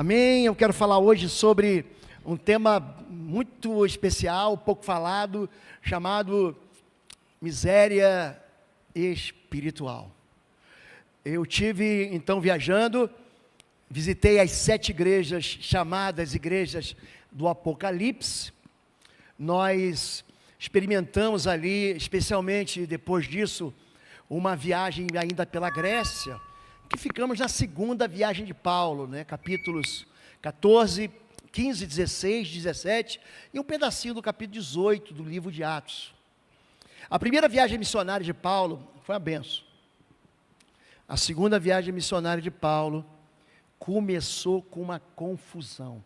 Amém? Eu quero falar hoje sobre um tema muito especial, pouco falado, chamado miséria espiritual. Eu tive, então, viajando, visitei as 7 igrejas chamadas igrejas do Apocalipse. Nós experimentamos ali, especialmente depois disso, uma viagem ainda pela Grécia, que ficamos na segunda viagem de Paulo, capítulos 14, 15, 16, 17 e um pedacinho do capítulo 18 do livro de Atos. A primeira viagem missionária de Paulo foi uma benção. A segunda viagem missionária de Paulo começou com uma confusão.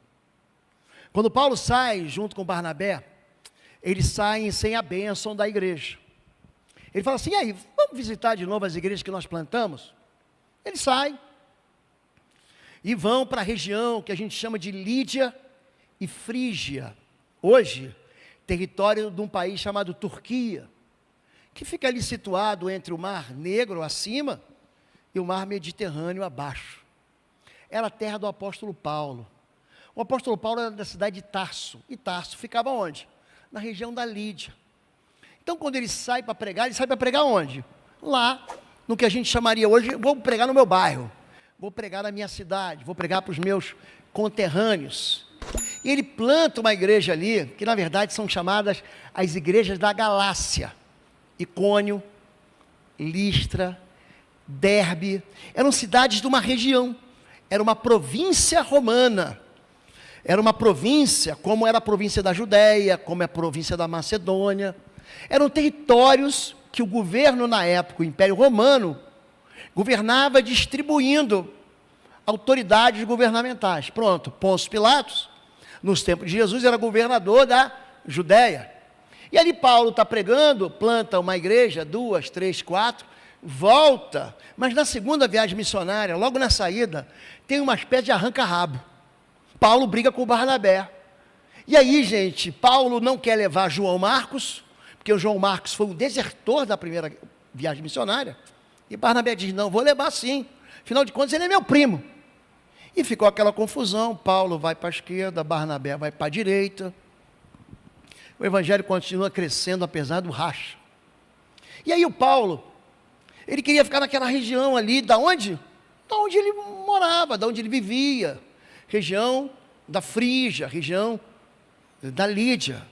Quando Paulo sai junto com Barnabé, eles saem sem a bênção da igreja. Ele fala assim: e aí, vamos visitar de novo as igrejas que nós plantamos? Eles saem e vão para a região que a gente chama de Lídia e Frígia, hoje território de um país chamado Turquia, que fica ali situado entre o Mar Negro acima e o Mar Mediterrâneo abaixo. Era a terra do apóstolo Paulo. O apóstolo Paulo era da cidade de Tarso, e Tarso ficava onde? Na região da Lídia. Então, quando ele sai para pregar onde? Lá, no que a gente chamaria hoje, vou pregar no meu bairro, vou pregar na minha cidade, vou pregar para os meus conterrâneos. E ele planta uma igreja ali, que na verdade são chamadas as igrejas da Galácia, Icônio, Listra, Derbe, eram cidades de uma região, era uma província romana, era uma província, como era a província da Judéia, como é a província da Macedônia, eram territórios que o governo na época, o Império Romano, governava distribuindo autoridades governamentais. Pronto, Pôncio Pilatos, nos tempos de Jesus, era governador da Judéia. E ali Paulo está pregando, planta uma igreja, 2, 3, 4, volta, mas na segunda viagem missionária, logo na saída, tem uma espécie de arranca-rabo. Paulo briga com o Barnabé. E aí, gente, Paulo não quer levar João Marcos, porque o João Marcos foi um desertor da primeira viagem missionária, e Barnabé diz: não, vou levar sim, afinal de contas ele é meu primo. E ficou aquela confusão, Paulo vai para a esquerda, Barnabé vai para a direita, o evangelho continua crescendo apesar do racha. E aí o Paulo, ele queria ficar naquela região ali, da onde ele morava, da onde ele vivia, região da Frígia, região da Lídia.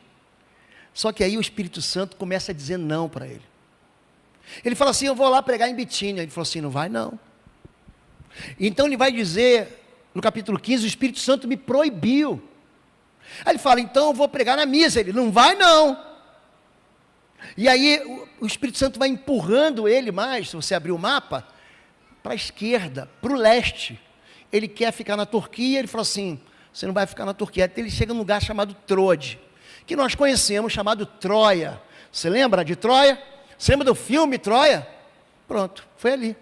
Só que aí o Espírito Santo começa a dizer não para ele. Ele fala assim: eu vou lá pregar em Bitínia. Ele falou assim: não vai não. Então ele vai dizer, no capítulo 15, o Espírito Santo me proibiu. Aí ele fala: então eu vou pregar na Misa. Ele: não vai não. E aí o Espírito Santo vai empurrando ele mais, se você abrir o mapa, para a esquerda, para o leste. Ele quer ficar na Turquia. Ele fala assim: você não vai ficar na Turquia. Até ele chega num lugar chamado Troade, que nós conhecemos, chamado Troia. Você lembra de Troia? Você lembra do filme Troia? Pronto, foi ali.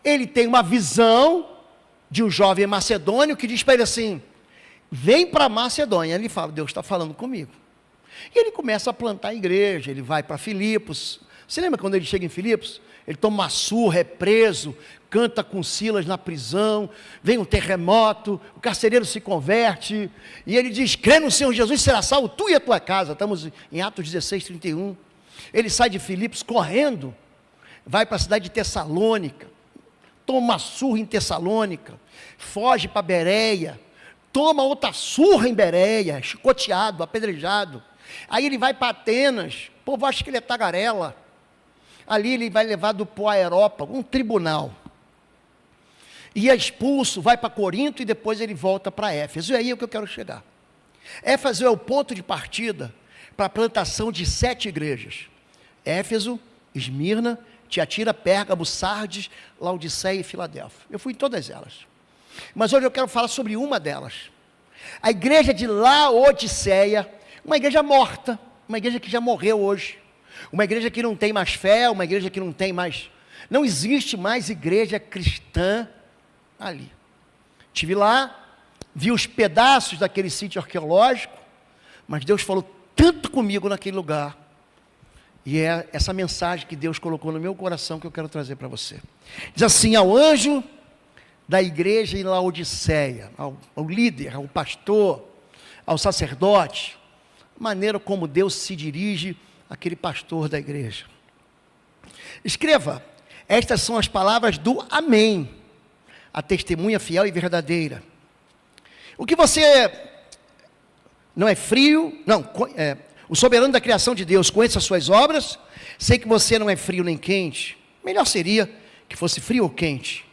Ele tem uma visão de um jovem macedônio que diz para ele assim: vem para Macedônia. Ele fala: Deus está falando comigo. E ele começa a plantar a igreja, ele vai para Filipos. Você lembra quando ele chega em Filipos? Ele toma uma surra, é preso, canta com Silas na prisão, vem um terremoto, o carcereiro se converte, e ele diz: crê no Senhor Jesus, será salvo tu e a tua casa. Estamos em Atos 16, 31. Ele sai de Filipos correndo, vai para a cidade de Tessalônica, toma uma surra em Tessalônica, foge para Bereia, toma outra surra em Bereia, chicoteado, apedrejado. Aí ele vai para Atenas, o povo acha que ele é tagarela. Ali ele vai levado para o Aerópago, um tribunal, e é expulso, vai para Corinto, e depois ele volta para Éfeso. E aí é o que eu quero chegar. Éfeso é o ponto de partida para a plantação de 7 igrejas: Éfeso, Esmirna, Tiatira, Pérgamo, Sardes, Laodiceia e Filadélfia. Eu fui em todas elas, mas hoje eu quero falar sobre uma delas, a igreja de Laodiceia, uma igreja morta, uma igreja que já morreu hoje, uma igreja que não tem mais fé, uma igreja que não existe mais igreja cristã ali. Estive lá, vi os pedaços daquele sítio arqueológico, mas Deus falou tanto comigo naquele lugar, e é essa mensagem que Deus colocou no meu coração que eu quero trazer para você. Diz assim: ao anjo da igreja em Laodiceia, ao líder, ao pastor, ao sacerdote, a maneira como Deus se dirige àquele pastor da igreja. Escreva, estas são as palavras do Amém, a testemunha fiel e verdadeira. O que você não é frio, o soberano da criação de Deus conhece as suas obras, sei que você não é frio nem quente, melhor seria que fosse frio ou quente.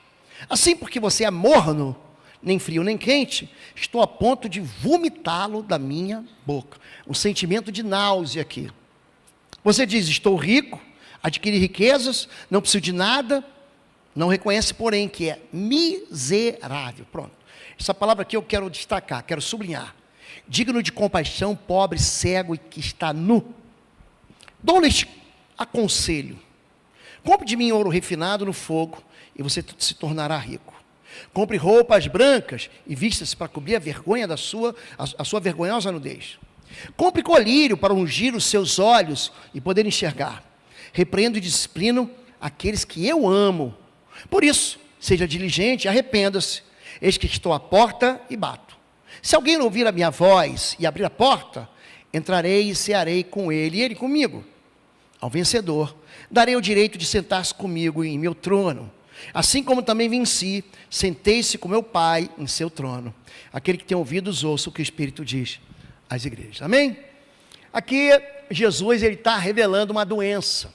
Assim, porque você é morno, nem frio nem quente, estou a ponto de vomitá-lo da minha boca. Um sentimento de náusea aqui. Você diz, estou rico, adquiri riquezas, não preciso de nada, não reconhece, porém, que é miserável. Pronto. Essa palavra aqui eu quero destacar, quero sublinhar. Digno de compaixão, pobre, cego e que está nu. Dou-lhes aconselho. Compre de mim ouro refinado no fogo, e você se tornará rico. Compre roupas brancas e vista-se para cobrir a vergonha a sua vergonhosa nudez. Compre colírio para ungir os seus olhos e poder enxergar. Repreendo e disciplino aqueles que eu amo. Por isso, seja diligente, arrependa-se. Eis que estou à porta e bato. Se alguém não ouvir a minha voz e abrir a porta, entrarei e cearei com ele e ele comigo. Ao vencedor, darei o direito de sentar-se comigo em meu trono. Assim como também venci, sentei-se com meu Pai em seu trono. Aquele que tem ouvidos, ouça o que o Espírito diz às igrejas. Amém? Aqui, Jesus está revelando uma doença.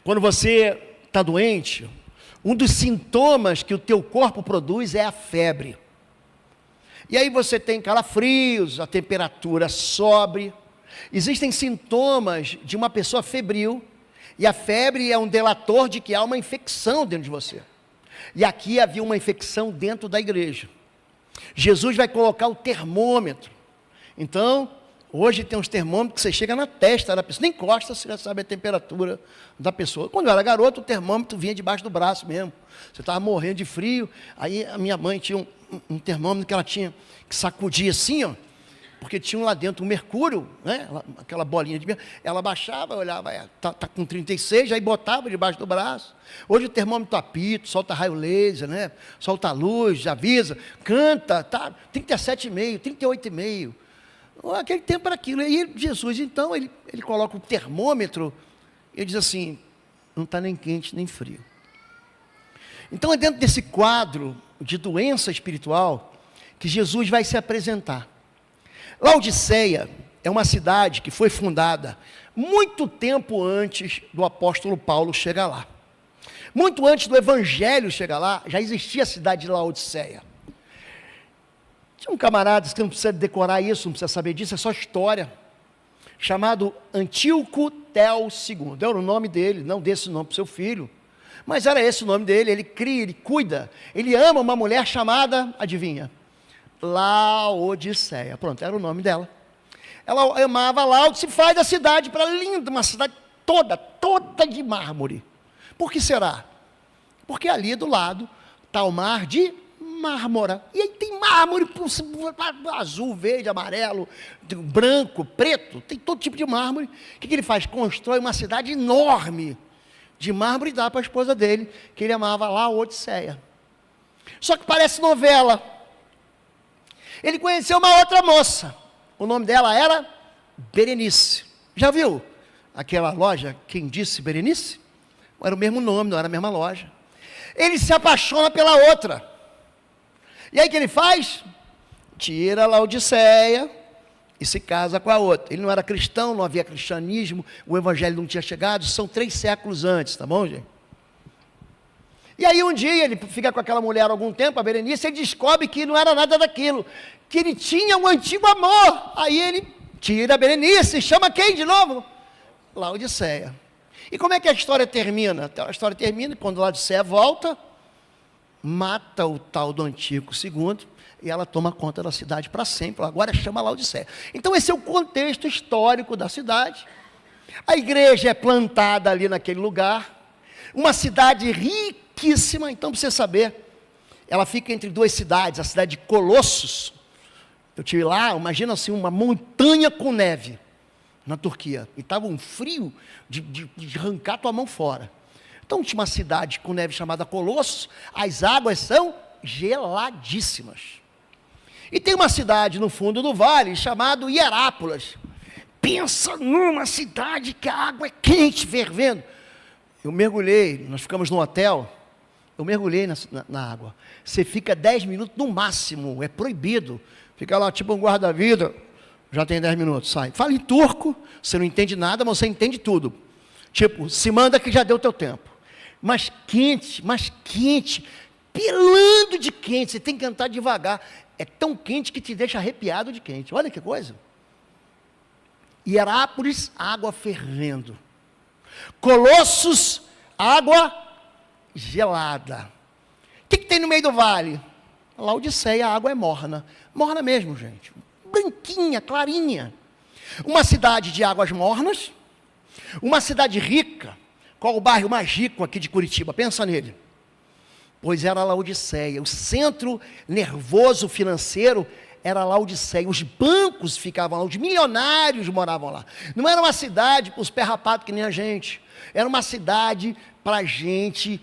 Quando você está doente, um dos sintomas que o teu corpo produz é a febre. E aí você tem calafrios, a temperatura sobe. Existem sintomas de uma pessoa febril, e a febre é um delator de que há uma infecção dentro de você. E aqui havia uma infecção dentro da igreja. Jesus vai colocar o termômetro. Então, hoje tem uns termômetros que você chega na testa da pessoa, nem encosta, você já sabe a temperatura da pessoa. Quando eu era garoto, o termômetro vinha debaixo do braço mesmo. Você estava morrendo de frio, aí a minha mãe tinha um termômetro que ela tinha que sacudir assim, ó, porque tinha lá dentro um mercúrio, né, aquela bolinha de mercúrio, ela baixava, olhava, tá com 36, aí botava debaixo do braço. Hoje o termômetro apita, solta raio laser, né, solta luz, avisa, canta, tá, 37,5, 38,5. Aquele tempo era aquilo. E Jesus, então, ele coloca o termômetro, e diz assim, não está nem quente nem frio. Então é dentro desse quadro de doença espiritual que Jesus vai se apresentar. Laodiceia é uma cidade que foi fundada muito tempo antes do apóstolo Paulo chegar lá. Muito antes do evangelho chegar lá, já existia a cidade de Laodiceia. Tinha um camarada, que não precisa decorar isso, não precisa saber disso, é só história, chamado Antíoco Tel II. Era o nome dele, não desse o nome para o seu filho, mas era esse o nome dele. Ele cria, ele cuida, ele ama uma mulher chamada, adivinha? Laodiceia. Pronto, era o nome dela. Ela amava Laodice, se faz a cidade para linda, uma cidade toda de mármore. Por que será? Porque ali do lado está o mar de Mármora. E aí tem mármore azul, verde, amarelo, branco, preto, tem todo tipo de mármore. O que ele faz? Constrói uma cidade enorme de mármore e dá para a esposa dele, que ele amava Laodiceia. Só que parece novela. Ele conheceu uma outra moça, o nome dela era Berenice. Já viu aquela loja, Quem Disse Berenice? Era o mesmo nome, não era a mesma loja. Ele se apaixona pela outra. E aí o que ele faz? Tira a Laodiceia e se casa com a outra. Ele não era cristão, não havia cristianismo, o evangelho não tinha chegado, são 3 séculos antes, tá bom, gente? E aí um dia ele fica com aquela mulher há algum tempo, a Berenice, e descobre que não era nada daquilo, que ele tinha um antigo amor. Aí ele tira a Berenice, chama quem de novo? Laodiceia. E como é que a história termina? A história termina quando Laodiceia volta, mata o tal do Antíoco II, e ela toma conta da cidade para sempre. Agora chama Laodiceia. Então esse é o contexto histórico da cidade. A igreja é plantada ali naquele lugar, uma cidade riquíssima. Então, para você saber, ela fica entre 2 cidades, a cidade de Colossos. Eu estive lá, imagina assim, uma montanha com neve, na Turquia, e estava um frio de arrancar tua mão fora. Então tinha uma cidade com neve chamada Colossos, as águas são geladíssimas. E tem uma cidade no fundo do vale chamada Hierápolis. Pensa numa cidade que a água é quente, fervendo. Eu mergulhei, nós ficamos no hotel, eu mergulhei na água. Você fica 10 minutos no máximo, é proibido. Fica lá tipo um guarda-vida, já tem 10 minutos, sai. Fala em turco, você não entende nada, mas você entende tudo. Tipo, se manda que já deu teu tempo. Mas quente, pelando de quente, você tem que andar devagar. É tão quente que te deixa arrepiado de quente. Olha que coisa. Hierápolis, água fervendo. Colossos, água gelada. O que tem no meio do vale? Laodiceia, a água é morna. Morna mesmo, gente. Branquinha, clarinha. Uma cidade de águas mornas. Uma cidade rica. Qual o bairro mais rico aqui de Curitiba? Pensa nele. Pois era Laodiceia. O centro nervoso financeiro era Laodiceia. Os bancos ficavam lá, os milionários moravam lá. Não era uma cidade para os perrapatos que nem a gente. Era uma cidade para gente,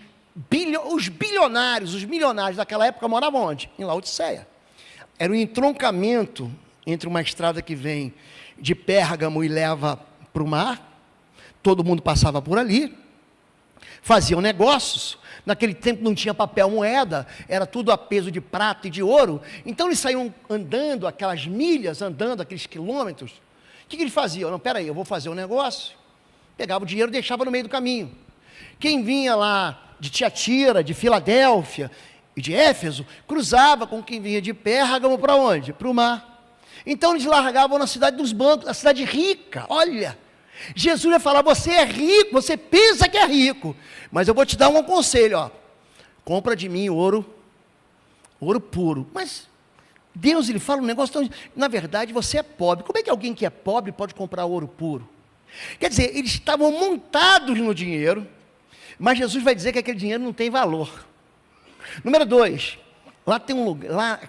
os milionários daquela época moravam onde? Em Laodiceia. Era um entroncamento entre uma estrada que vem de Pérgamo e leva para o mar. Todo mundo passava por ali. Faziam negócios. Naquele tempo não tinha papel moeda, era tudo a peso de prata e de ouro. Então eles saíam andando aquelas milhas, andando aqueles quilômetros. O que eles faziam? Não, peraí, eu vou fazer um negócio. Pegava o dinheiro e deixava no meio do caminho. Quem vinha lá de Tiatira, de Filadélfia e de Éfeso, cruzava com quem vinha de Pérgamo para onde? Para o mar. Então eles largavam na cidade dos bancos, na cidade rica. Olha, Jesus ia falar, você é rico, você pensa que é rico, mas eu vou te dar um conselho, ó. Compra de mim ouro puro. Mas Deus, ele fala um negócio tão... Na verdade, você é pobre. Como é que alguém que é pobre pode comprar ouro puro? Quer dizer, eles estavam montados no dinheiro, mas Jesus vai dizer que aquele dinheiro não tem valor. Número 2, lá tem um lugar,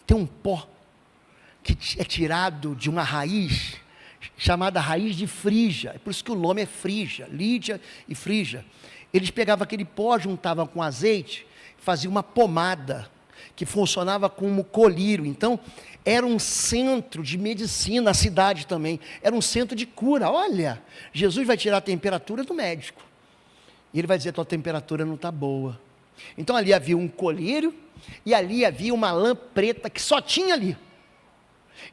tem um pó que é tirado de uma raiz chamada raiz de Frígia. É por isso que o nome é Frígia, Lídia e Frígia. Eles pegavam aquele pó, juntavam com azeite, faziam uma pomada que funcionava como colírio. Então, era um centro de medicina, a cidade também. Era um centro de cura. Olha, Jesus vai tirar a temperatura do médico. E ele vai dizer, tua temperatura não está boa. Então, ali havia um colírio e ali havia uma lã preta que só tinha ali.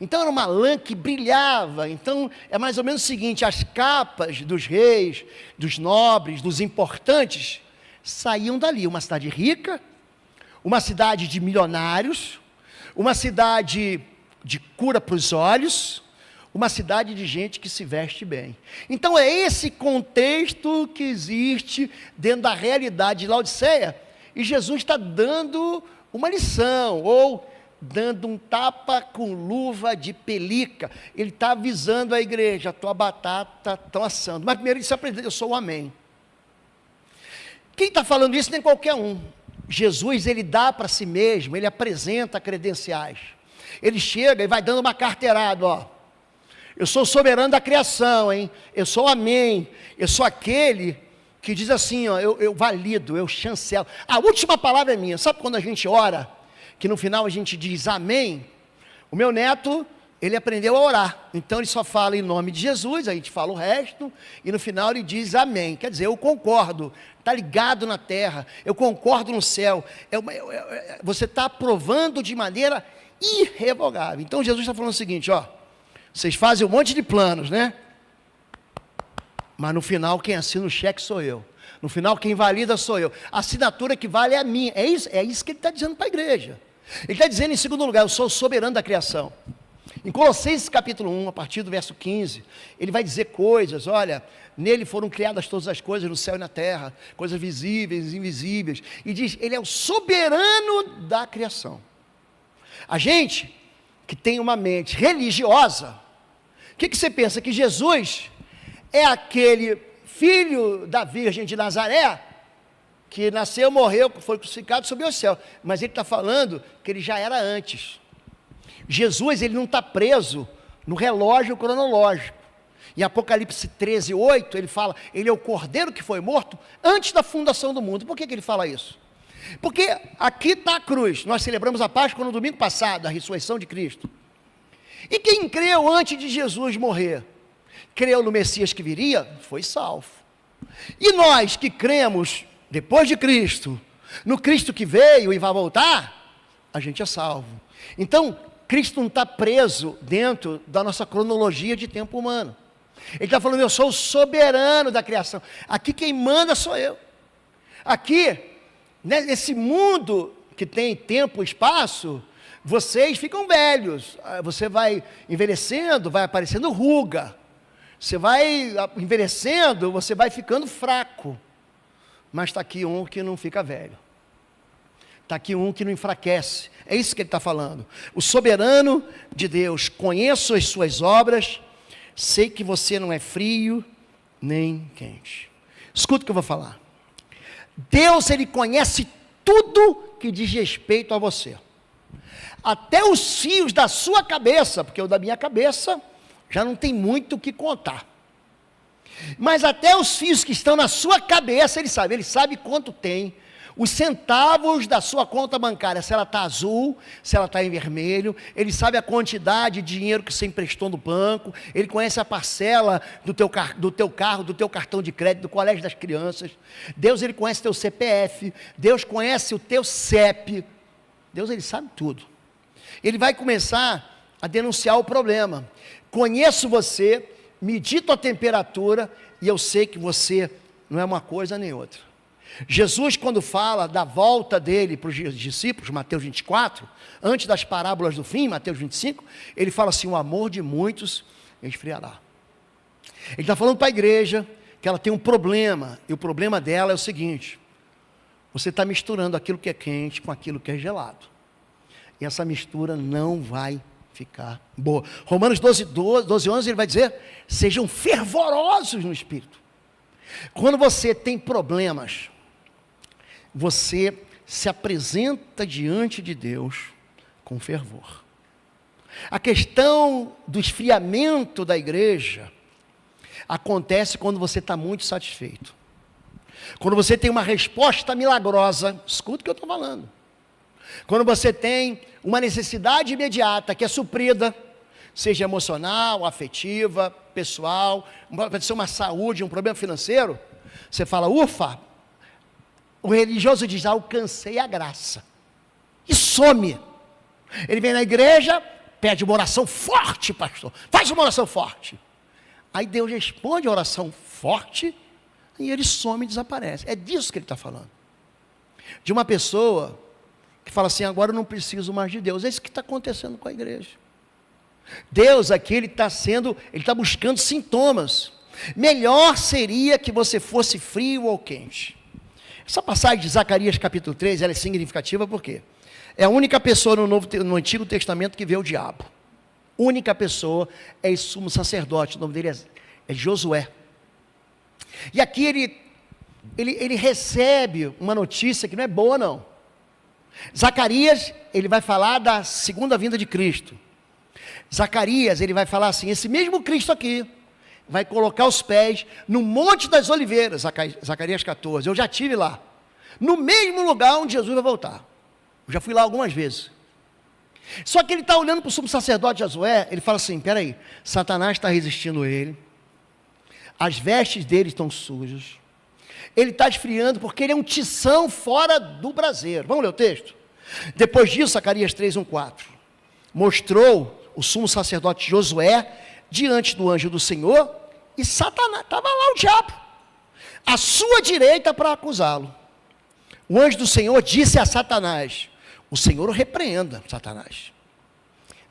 Então, era uma lã que brilhava. Então, é mais ou menos o seguinte, as capas dos reis, dos nobres, dos importantes, saíam dali. Uma cidade rica, uma cidade de milionários, uma cidade de cura para os olhos, uma cidade de gente que se veste bem. Então, é esse contexto que existe dentro da realidade de Laodiceia, e Jesus está dando uma lição, ou dando um tapa com luva de pelica. Ele está avisando a igreja, a tua batata está assando. Mas primeiro ele se apresenta, eu sou o Amém. Quem está falando isso nem qualquer um. Jesus, ele dá para si mesmo, ele apresenta credenciais. Ele chega e vai dando uma carteirada, ó. Eu sou o soberano da criação, hein? Eu sou o Amém. Eu sou aquele que diz assim, ó, eu valido, eu chancelo. A última palavra é minha. Sabe quando a gente ora, que no final a gente diz amém? O meu neto, ele aprendeu a orar. Então ele só fala em nome de Jesus, a gente fala o resto, e no final ele diz amém. Quer dizer, eu concordo, está ligado na terra, eu concordo no céu. Você está aprovando de maneira irrevogável. Então Jesus está falando o seguinte, ó, vocês fazem um monte de planos, né? Mas no final quem assina o cheque sou eu. No final quem valida sou eu. A assinatura que vale é a minha. É isso que ele está dizendo para a igreja. Ele está dizendo em segundo lugar, eu sou o soberano da criação. Em Colossenses capítulo 1, a partir do verso 15, ele vai dizer coisas, olha, nele foram criadas todas as coisas no céu e na terra, coisas visíveis e invisíveis, e diz, ele é o soberano da criação. A gente que tem uma mente religiosa, o que você pensa? Que Jesus é aquele filho da Virgem de Nazaré, que nasceu, morreu, foi crucificado, subiu ao céu, mas ele está falando que ele já era antes. Jesus, ele não está preso no relógio cronológico. Em Apocalipse 13, 8, ele fala, ele é o cordeiro que foi morto antes da fundação do mundo. Por que ele fala isso? Porque aqui está a cruz, nós celebramos a Páscoa no domingo passado, a ressurreição de Cristo. E quem creu antes de Jesus morrer, creu no Messias que viria, foi salvo. E nós que cremos depois de Cristo, no Cristo que veio e vai voltar, a gente é salvo. Então, Cristo não está preso dentro da nossa cronologia de tempo humano. Ele está falando, eu sou o soberano da criação. Aqui quem manda sou eu. Aqui, nesse mundo que tem tempo e espaço, vocês ficam velhos. Você vai envelhecendo, vai aparecendo ruga. Você vai envelhecendo, você vai ficando fraco. Mas está aqui um que não fica velho. Está aqui um que não enfraquece. É isso que ele está falando. O soberano de Deus, conheço as suas obras, sei que você não é frio nem quente. Escuta o que eu vou falar. Deus, ele conhece tudo que diz respeito a você. Até os fios da sua cabeça, porque o da minha cabeça já não tem muito o que contar. Mas até os fios que estão na sua cabeça, ele sabe quanto tem. Os centavos da sua conta bancária, se ela está azul, se ela está em vermelho, ele sabe a quantidade de dinheiro que você emprestou no banco, ele conhece a parcela do teu carro, do teu cartão de crédito, do colégio das crianças. Deus, ele conhece o teu CPF, Deus conhece o teu CEP, Deus, ele sabe tudo. Ele vai começar a denunciar o problema. Conheço você, medito a temperatura e eu sei que você não é uma coisa nem outra. Jesus, quando fala da volta dele para os discípulos, Mateus 24, antes das parábolas do fim, Mateus 25, ele fala assim, o amor de muitos esfriará. Ele está falando para a igreja que ela tem um problema, e o problema dela é o seguinte, você está misturando aquilo que é quente com aquilo que é gelado, e essa mistura não vai ficar boa. Romanos 12, 11, ele vai dizer, sejam fervorosos no Espírito. Quando você tem problemas, você se apresenta diante de Deus com fervor. A questão do esfriamento da igreja acontece quando você está muito satisfeito. Quando você tem uma resposta milagrosa, escuta o que eu estou falando. Quando você tem uma necessidade imediata que é suprida, seja emocional, afetiva, pessoal, pode ser uma saúde, um problema financeiro, você fala, ufa, o religioso diz, alcancei a graça, e some. Ele vem na igreja, pede uma oração forte, pastor, faz uma oração forte. Aí Deus responde a oração forte, e ele some e desaparece. É disso que ele está falando. De uma pessoa que fala assim, agora eu não preciso mais de Deus. É isso que está acontecendo com a igreja. Deus aqui, ele está buscando sintomas. Melhor seria que você fosse frio ou quente. Essa passagem de Zacarias capítulo 3, ela é significativa porque é a única pessoa no Antigo Testamento que vê o diabo. Única pessoa é esse sumo sacerdote, o nome dele é Josué. E aqui ele recebe uma notícia que não é boa não. Zacarias, ele vai falar da segunda vinda de Cristo. Zacarias, ele vai falar assim, esse mesmo Cristo aqui, vai colocar os pés no Monte das Oliveiras, Zacarias 14, eu já estive lá, no mesmo lugar onde Jesus vai voltar, eu já fui lá algumas vezes, só que ele está olhando para o sumo sacerdote Josué, ele fala assim, peraí, Satanás está resistindo a ele, as vestes dele estão sujas, ele está esfriando porque ele é um tição fora do braseiro, vamos ler o texto? Depois disso, Zacarias 3, 1, 4, mostrou o sumo sacerdote Josué diante do anjo do Senhor, e Satanás, estava lá o diabo, à sua direita para acusá-lo. O anjo do Senhor disse a Satanás, o Senhor o repreenda, Satanás,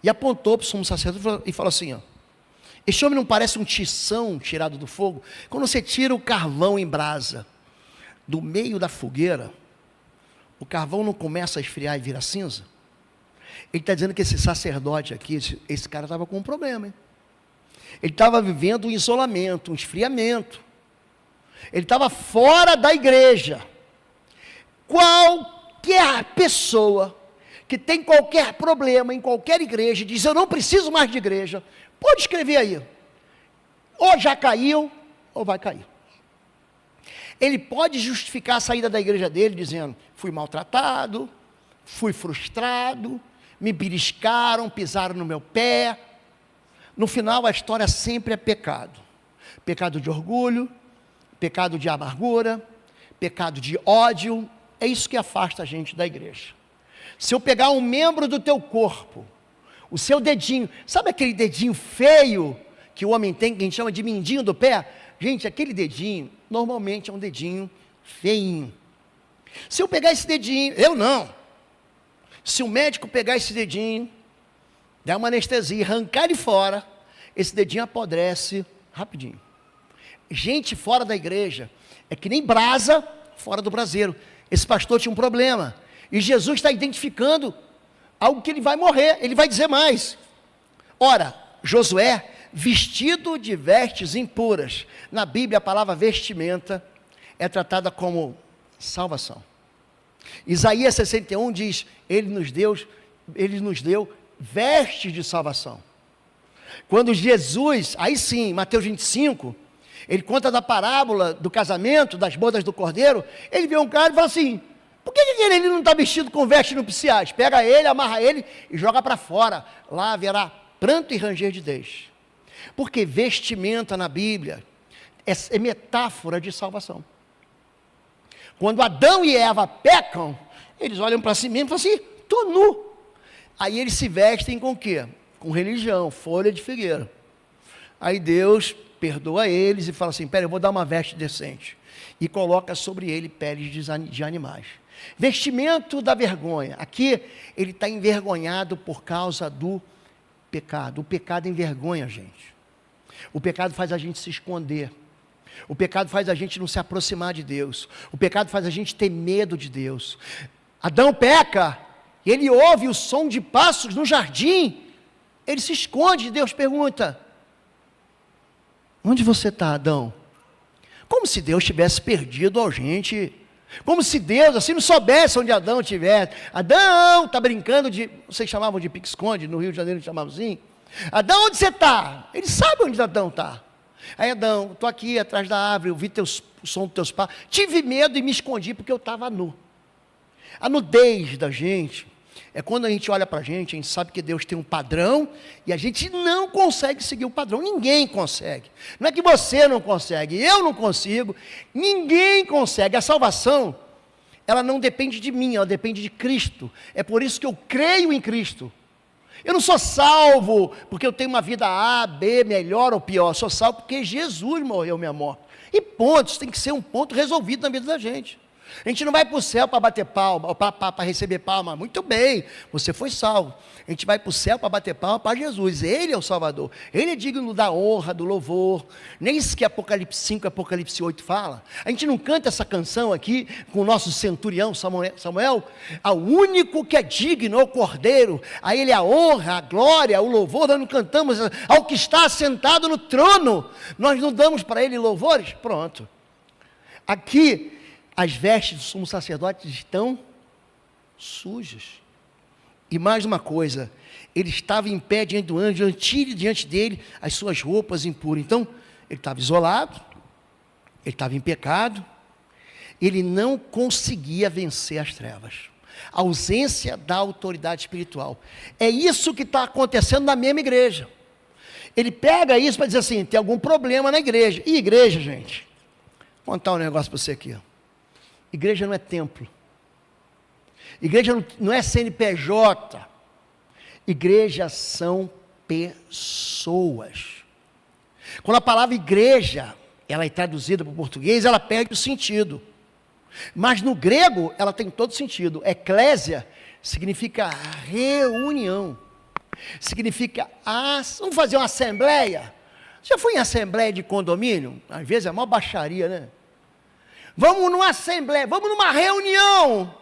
e apontou para o sumo sacerdote e falou assim, ó, este homem não parece um tição tirado do fogo? Quando você tira o carvão em brasa, do meio da fogueira, o carvão não começa a esfriar e vira cinza? Ele está dizendo que esse sacerdote aqui, esse cara estava com um problema, hein? Ele estava vivendo um isolamento, um esfriamento. Ele estava fora da igreja. Qualquer pessoa que tem qualquer problema em qualquer igreja, diz, eu não preciso mais de igreja, pode escrever aí. ou já caiu, ou vai cair. Ele pode justificar a saída da igreja dele dizendo, fui maltratado, fui frustrado, me beliscaram, pisaram no meu pé. No final, a história sempre é pecado. Pecado de orgulho, pecado de amargura, pecado de ódio. É isso que afasta a gente da igreja. Se eu pegar um membro do teu corpo, o seu dedinho, sabe aquele dedinho feio que o homem tem, que a gente chama de mindinho do pé? Gente, aquele dedinho, normalmente é um dedinho feinho. Se eu pegar esse dedinho, eu não. Se o médico pegar esse dedinho, dar uma anestesia, arrancar ele fora, esse dedinho apodrece rapidinho. Gente fora da igreja, é que nem brasa fora do braseiro. Esse pastor tinha um problema, e Jesus está identificando algo que ele vai morrer, ele vai dizer mais. Ora, Josué, vestido de vestes impuras, na Bíblia a palavra vestimenta é tratada como salvação. Isaías 61 diz, ele nos deu vestes de salvação. Quando Jesus, aí sim, Mateus 25, ele conta da parábola do casamento, das bodas do cordeiro, ele vê um cara e fala assim, por que ele não está vestido com vestes nupciais? Pega ele, amarra ele e joga para fora, lá haverá pranto e ranger de dentes. Porque vestimenta na Bíblia é metáfora de salvação. Quando Adão e Eva pecam, eles olham para si mesmos e falam assim, estou nu. Aí eles se vestem com o quê? Com religião, folha de figueira. Aí Deus perdoa eles e fala assim, eu vou dar uma veste decente. E coloca sobre ele peles de animais. Vestimento da vergonha. Aqui ele está envergonhado por causa do pecado. O pecado envergonha a gente. O pecado faz a gente se esconder. O pecado faz a gente não se aproximar de Deus. O pecado faz a gente ter medo de Deus. Adão peca, e ele ouve o som de passos no jardim. Ele se esconde, Deus pergunta, onde você está, Adão? Como se Deus tivesse perdido a gente. Como se Deus assim não soubesse onde Adão estivesse. Adão, está brincando de, vocês chamavam de pique-esconde, no Rio de Janeiro chamavam assim. Adão, onde você está? Ele sabe onde Adão está. Aí Adão, estou aqui atrás da árvore, eu vi o som dos teus passos, tive medo e me escondi porque eu estava nu. A nudez da gente é quando a gente olha para a gente sabe que Deus tem um padrão e a gente não consegue seguir o padrão, ninguém consegue. Não é que você não consegue, eu não consigo, ninguém consegue. A salvação, ela não depende de mim, ela depende de Cristo. É por isso que eu creio em Cristo. Eu não sou salvo porque eu tenho uma vida A, B, melhor ou pior. Eu sou salvo porque Jesus morreu minha morte. E ponto, isso tem que ser um ponto resolvido na vida da gente. A gente não vai para o céu para bater palma, para receber palma. Muito bem, você foi salvo. A gente vai para o céu para bater palma para Jesus. Ele é o Salvador. Ele é digno da honra, do louvor. Nem isso que Apocalipse 5, Apocalipse 8 fala. A gente não canta essa canção aqui com o nosso centurião Samuel. Ao único que é digno, ao Cordeiro. A ele a honra, a glória, o louvor. Nós não cantamos ao que está assentado no trono. Nós não damos para ele louvores? Pronto. Aqui as vestes do sumo sacerdote estão sujas. E mais uma coisa, ele estava em pé diante do anjo, tire diante dele as suas roupas impuras. Então, ele estava isolado, ele estava em pecado, ele não conseguia vencer as trevas. A ausência da autoridade espiritual. É isso que está acontecendo na mesma igreja. Ele pega isso para dizer assim, tem algum problema na igreja. E igreja, gente, vou contar um negócio para você aqui, ó. Igreja não é templo. Igreja não é CNPJ. Igreja são pessoas. Quando a palavra igreja, ela é traduzida para o português, ela perde o sentido. Mas no grego, ela tem todo sentido. Eclésia significa reunião. Significa, vamos fazer uma assembleia. Você já foi em assembleia de condomínio? Às vezes é uma baixaria, né? Vamos numa assembleia, vamos numa reunião.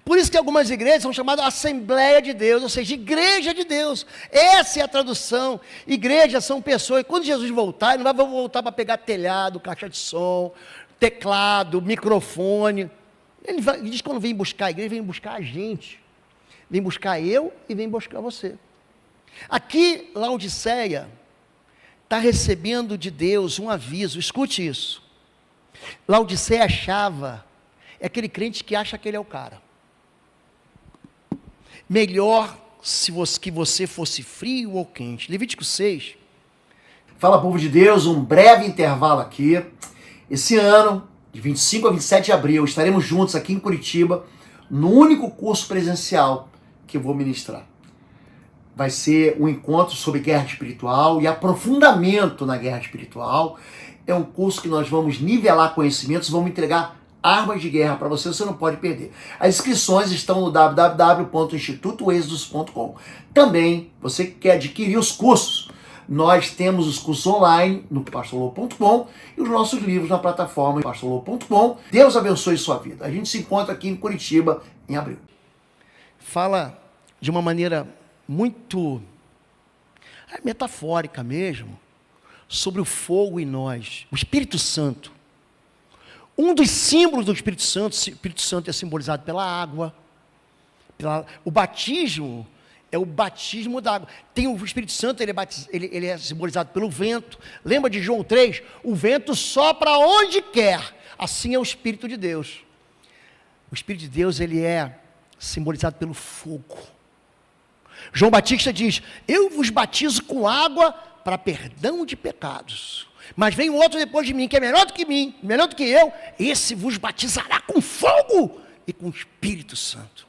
Por isso que algumas igrejas são chamadas Assembleia de Deus, ou seja, Igreja de Deus. Essa é a tradução. Igrejas são pessoas. Quando Jesus voltar, ele não vai voltar para pegar telhado, caixa de som, teclado, microfone. Ele diz que quando vem buscar a igreja, vem buscar a gente. Vem buscar eu e vem buscar você. Aqui, Laodiceia, está recebendo de Deus um aviso. Escute isso. Laodiceia achava, é aquele crente que acha que ele é o cara. Melhor que você fosse frio ou quente. Levítico 6. Fala, povo de Deus, um breve intervalo aqui. Esse ano, de 25 a 27 de abril, estaremos juntos aqui em Curitiba, no único curso presencial que eu vou ministrar. Vai ser um encontro sobre guerra espiritual e aprofundamento na guerra espiritual. É um curso que nós vamos nivelar conhecimentos, vamos entregar armas de guerra para você não pode perder. As inscrições estão no www.institutoexodus.com. Também, você que quer adquirir os cursos, nós temos os cursos online no pastorlou.com e os nossos livros na plataforma pastorlou.com. Deus abençoe sua vida. A gente se encontra aqui em Curitiba em abril. Fala de uma maneira muito metafórica mesmo, sobre o fogo em nós, o Espírito Santo. Um dos símbolos do Espírito Santo é simbolizado pela água. O batismo é o batismo da água. Tem o Espírito Santo, ele é simbolizado pelo vento. Lembra de João 3? O vento sopra onde quer. Assim é o Espírito de Deus. O Espírito de Deus, ele é simbolizado pelo fogo. João Batista diz: eu vos batizo com água para perdão de pecados. Mas vem um outro depois de mim, que é melhor do que mim, melhor do que eu. Esse vos batizará com fogo e com o Espírito Santo.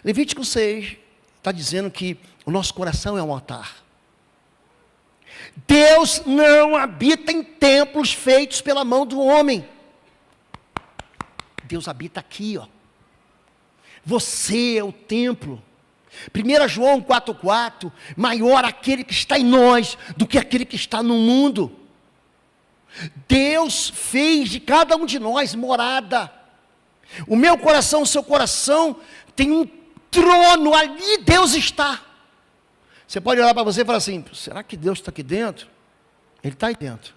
Levítico 6 está dizendo que o nosso coração é um altar. Deus não habita em templos feitos pela mão do homem. Deus habita aqui, ó. Você é o templo. 1 João 4,4, maior aquele que está em nós do que aquele que está no mundo. Deus fez de cada um de nós morada. O meu coração, o seu coração, tem um trono, ali Deus está. Você pode olhar para você e falar assim: será que Deus está aqui dentro? Ele está aí dentro.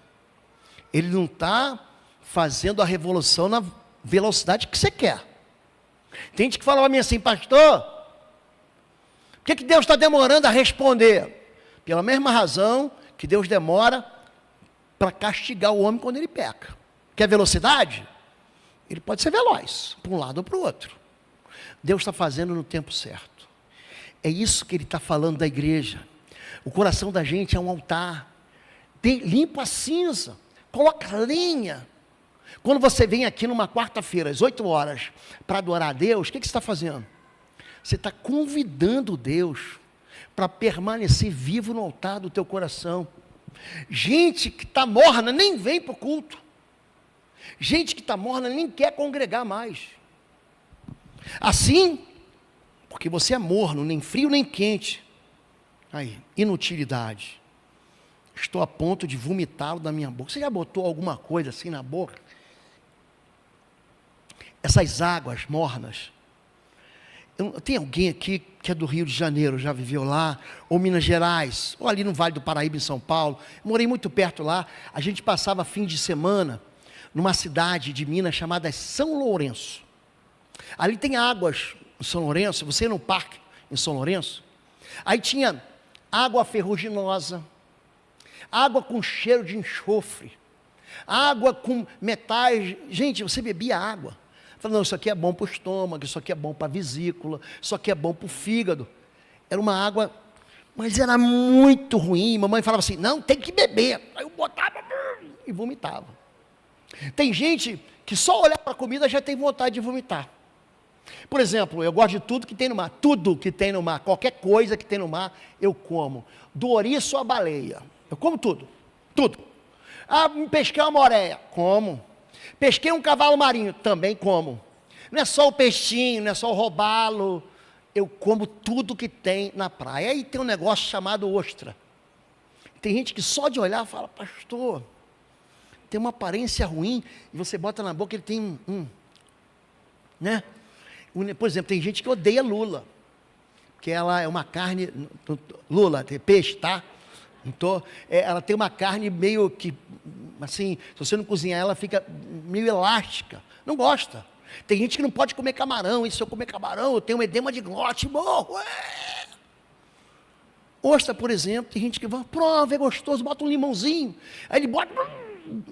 Ele não está fazendo a revolução na velocidade que você quer. Tem gente que fala para mim assim: pastor, por que Deus está demorando a responder? Pela mesma razão que Deus demora para castigar o homem quando ele peca. Quer velocidade? Ele pode ser veloz, para um lado ou para o outro. Deus está fazendo no tempo certo. É isso que Ele está falando da igreja. O coração da gente é um altar. Limpa a cinza, coloca lenha. Quando você vem aqui numa quarta-feira, às 8 horas, para adorar a Deus, o que você está fazendo? Você está convidando Deus para permanecer vivo no altar do teu coração. Gente que está morna nem vem para o culto. Gente que está morna nem quer congregar mais. Assim, porque você é morno, nem frio nem quente. Aí, inutilidade. Estou a ponto de vomitá-lo da minha boca. Você já botou alguma coisa assim na boca? Essas águas mornas. Tem alguém aqui que é do Rio de Janeiro, já viveu lá, ou Minas Gerais, ou ali no Vale do Paraíba, em São Paulo. Eu morei muito perto lá. A gente passava fim de semana numa cidade de Minas chamada São Lourenço. Ali tem águas em São Lourenço. Você ia no parque em São Lourenço, aí tinha água ferruginosa, água com cheiro de enxofre, água com metais. Gente, você bebia água. Falei: não, isso aqui é bom para o estômago, isso aqui é bom para a vesícula, isso aqui é bom para o fígado. Era uma água, mas era muito ruim. Mamãe falava assim: não, tem que beber. Aí eu botava e vomitava. Tem gente que só olhar para a comida já tem vontade de vomitar. Por exemplo, eu gosto de tudo que tem no mar. Tudo que tem no mar, qualquer coisa que tem no mar, eu como. Do ouriço à baleia, eu como tudo. Tudo. Ah, pesquei uma moreia, como. Pesquei um cavalo marinho, também como. Não é só o peixinho, não é só o robalo. Eu como tudo que tem na praia. Aí tem um negócio chamado ostra. Tem gente que só de olhar fala: pastor, tem uma aparência ruim, e você bota na boca, ele tem né? Por exemplo, tem gente que odeia lula, porque ela é uma carne, lula, tem peixe, tá? Então, ela tem uma carne meio que, assim, se você não cozinhar ela fica meio elástica, não gosta. Tem gente que não pode comer camarão, e se eu comer camarão, eu tenho um edema de glote, morro. Ostra, por exemplo, tem gente que vai, prova, é gostoso, bota um limãozinho. Aí ele bota,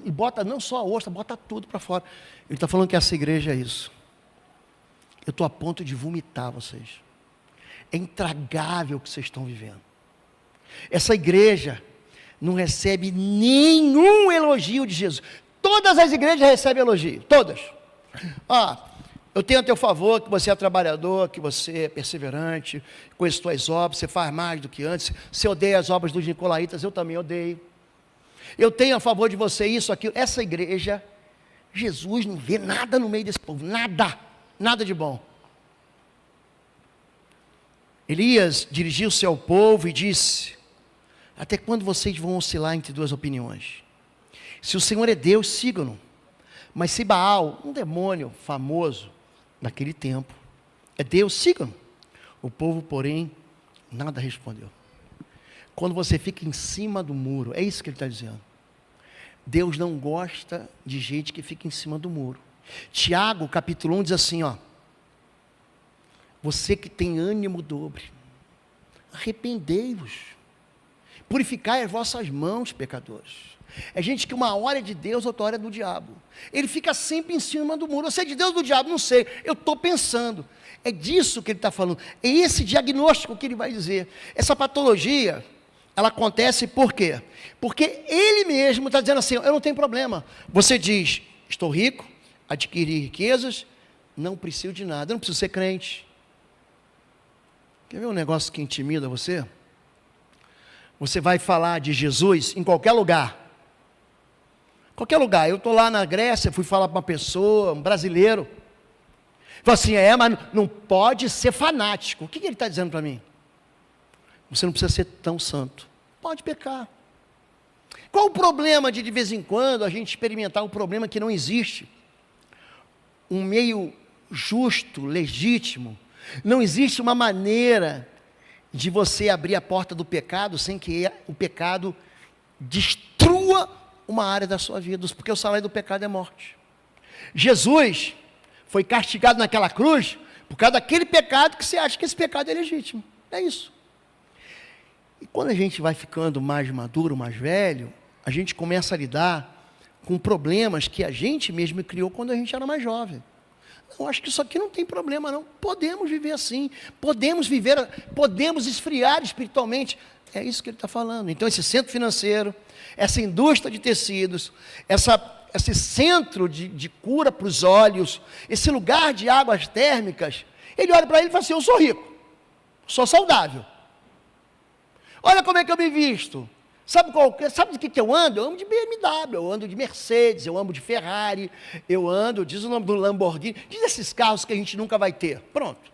e bota não só a ostra, bota tudo para fora. Ele está falando que essa igreja é isso. Eu estou a ponto de vomitar vocês. É intragável o que vocês estão vivendo. Essa igreja não recebe nenhum elogio de Jesus. Todas as igrejas recebem elogio, todas. Eu tenho a teu favor que você é trabalhador, que você é perseverante, com as tuas obras, você faz mais do que antes. Você odeia as obras dos nicolaítas, eu também odeio. Eu tenho a favor de você isso, aquilo. Essa igreja, Jesus não vê nada no meio desse povo, nada de bom. Elias dirigiu-se ao povo e disse: até quando vocês vão oscilar entre duas opiniões? Se o Senhor é Deus, sigam-no. Mas se Baal, um demônio famoso naquele tempo, é Deus, sigam-no. O povo, porém, nada respondeu. Quando você fica em cima do muro, é isso que ele está dizendo. Deus não gosta de gente que fica em cima do muro. Tiago, capítulo 1, diz assim, você que tem ânimo dobre, arrependei-vos, purificai as vossas mãos, pecadores. É gente que uma hora é de Deus, outra hora é do diabo. Ele fica sempre em cima do muro. Você é de Deus ou do diabo? Não sei, eu estou pensando. É disso que ele está falando, é esse diagnóstico que ele vai dizer. Essa patologia, ela acontece por quê? Porque ele mesmo está dizendo assim, eu não tenho problema. Você diz, estou rico, adquiri riquezas, não preciso de nada, eu não preciso ser crente. Quer ver um negócio que intimida você? Você vai falar de Jesus em qualquer lugar. Qualquer lugar. Eu estou lá na Grécia, fui falar para uma pessoa, um brasileiro. Falei assim, mas não pode ser fanático. O que ele está dizendo para mim? Você não precisa ser tão santo. Pode pecar. Qual o problema de vez em quando a gente experimentar um problema que não existe? Um meio justo, legítimo. Não existe uma maneira de você abrir a porta do pecado sem que o pecado destrua uma área da sua vida, porque o salário do pecado é morte. Jesus foi castigado naquela cruz por causa daquele pecado que você acha que esse pecado é legítimo. É isso. E quando a gente vai ficando mais maduro, mais velho, a gente começa a lidar com problemas que a gente mesmo criou quando a gente era mais jovem. Eu acho que isso aqui não tem problema não, podemos viver assim, podemos esfriar espiritualmente, é isso que ele está falando. Então esse centro financeiro, essa indústria de tecidos, esse centro de cura para os olhos, esse lugar de águas térmicas, ele olha para ele e fala assim, eu sou rico, sou saudável, olha como é que eu me visto, sabe do que eu ando? Eu ando de BMW, eu ando de Mercedes, eu ando de Ferrari, diz o nome do Lamborghini, diz esses carros que a gente nunca vai ter, pronto,